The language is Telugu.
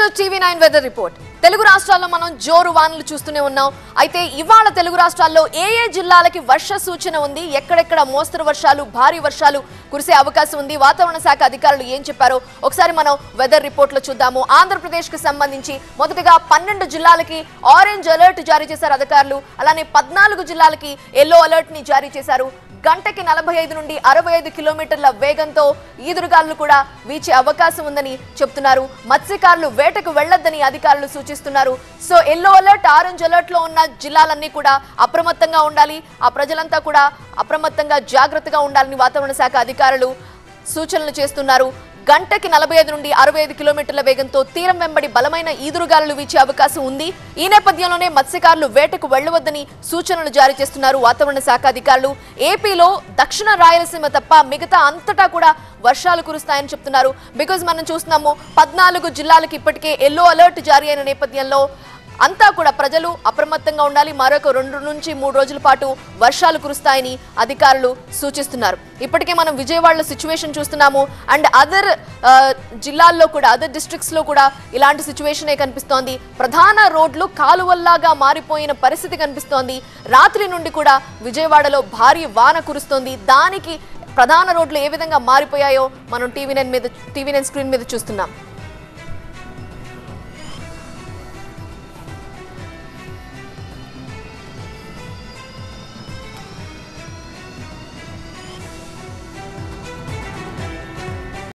To TV9 weather report. Telugu రాష్ట్రాల్లో మనం జోరు వానలు చూస్తూనే ఉన్నాం. అయితే ఇవాళ తెలుగు రాష్ట్రాల్లో ఏ జిల్లాలకి వర్ష సూచన ఉంది, ఎక్కడెక్కడ మోస్తరు వర్షాలు, భారీ వర్షాలు కురిసే అవకాశం ఉంది, వాతావరణ శాఖ అధికారులు ఏం చెప్పారో ఒకసారి మనం వెదర్ రిపోర్ట్ లో చూద్దాము. ఆంధ్రప్రదేశ్ కి సంబంధించి మొదటగా 12 జిల్లాలకి ఆరెంజ్ అలర్ట్ జారీ చేశారు అధికారులు. అలానే 14 జిల్లాలకి ఎల్లో అలర్ట్ ని జారీ చేశారు. గంటకి 45 నుండి 65 కిలోమీటర్ల వేగంతో ఈదురుగాలు కూడా వీచే అవకాశం ఉందని చెప్తున్నారు. మత్స్యకారులు వేటకు వెళ్లొద్దని అధికారులు సూచిస్తున్నారు. So yellow alert, orange alert లో ఉన్న జిల్లాలన్నీ కూడా అప్రమత్తంగా ఉండాలి. ఆ ప్రజలంతా కూడా అప్రమత్తంగా జాగ్రత్తగా ఉండాలని వాతావరణ శాఖ అధికారులు సూచనలు చేస్తున్నారు. గంటకి 45 నుండి 65 కిలోమీటర్ల వేగంతో తీరం వెంబడి బలమైన ఈదురుగాలులు వీచే అవకాశం ఉంది. ఈ నేపథ్యంలోనే మత్స్యకారులు వేటకు వెళ్లవద్దని సూచనలు జారీ చేస్తున్నారు వాతావరణ శాఖ అధికారులు. ఏపీలో దక్షిణ రాయలసీమ తప్ప మిగతా అంతటా కూడా వర్షాలు కురుస్తాయని చెప్తున్నారు. బికాజ్ మనం చూస్తున్నాము 14 జిల్లాలకు ఇప్పటికే ఎల్లో అలర్ట్ జారీ అయిన నేపథ్యంలో అంతా కూడా ప్రజలు అప్రమత్తంగా ఉండాలి. మరొక 2 నుంచి 3 రోజుల పాటు వర్షాలు కురుస్తాయని అధికారులు సూచిస్తున్నారు. ఇప్పటికే మనం విజయవాడలో సిచ్యువేషన్ చూస్తున్నాము. అండ్ అదర్ జిల్లాల్లో కూడా, అదర్ డిస్ట్రిక్ట్స్ లో కూడా ఇలాంటి సిచ్యువేషనే కనిపిస్తోంది. ప్రధాన రోడ్లు కాలువల్లాగా మారిపోయిన పరిస్థితి కనిపిస్తోంది. రాత్రి నుండి కూడా విజయవాడలో భారీ వాన కురుస్తోంది. దానికి ప్రధాన రోడ్లు ఏ విధంగా మారిపోయాయో మనం TV9 స్క్రీన్ మీద చూస్తున్నాం.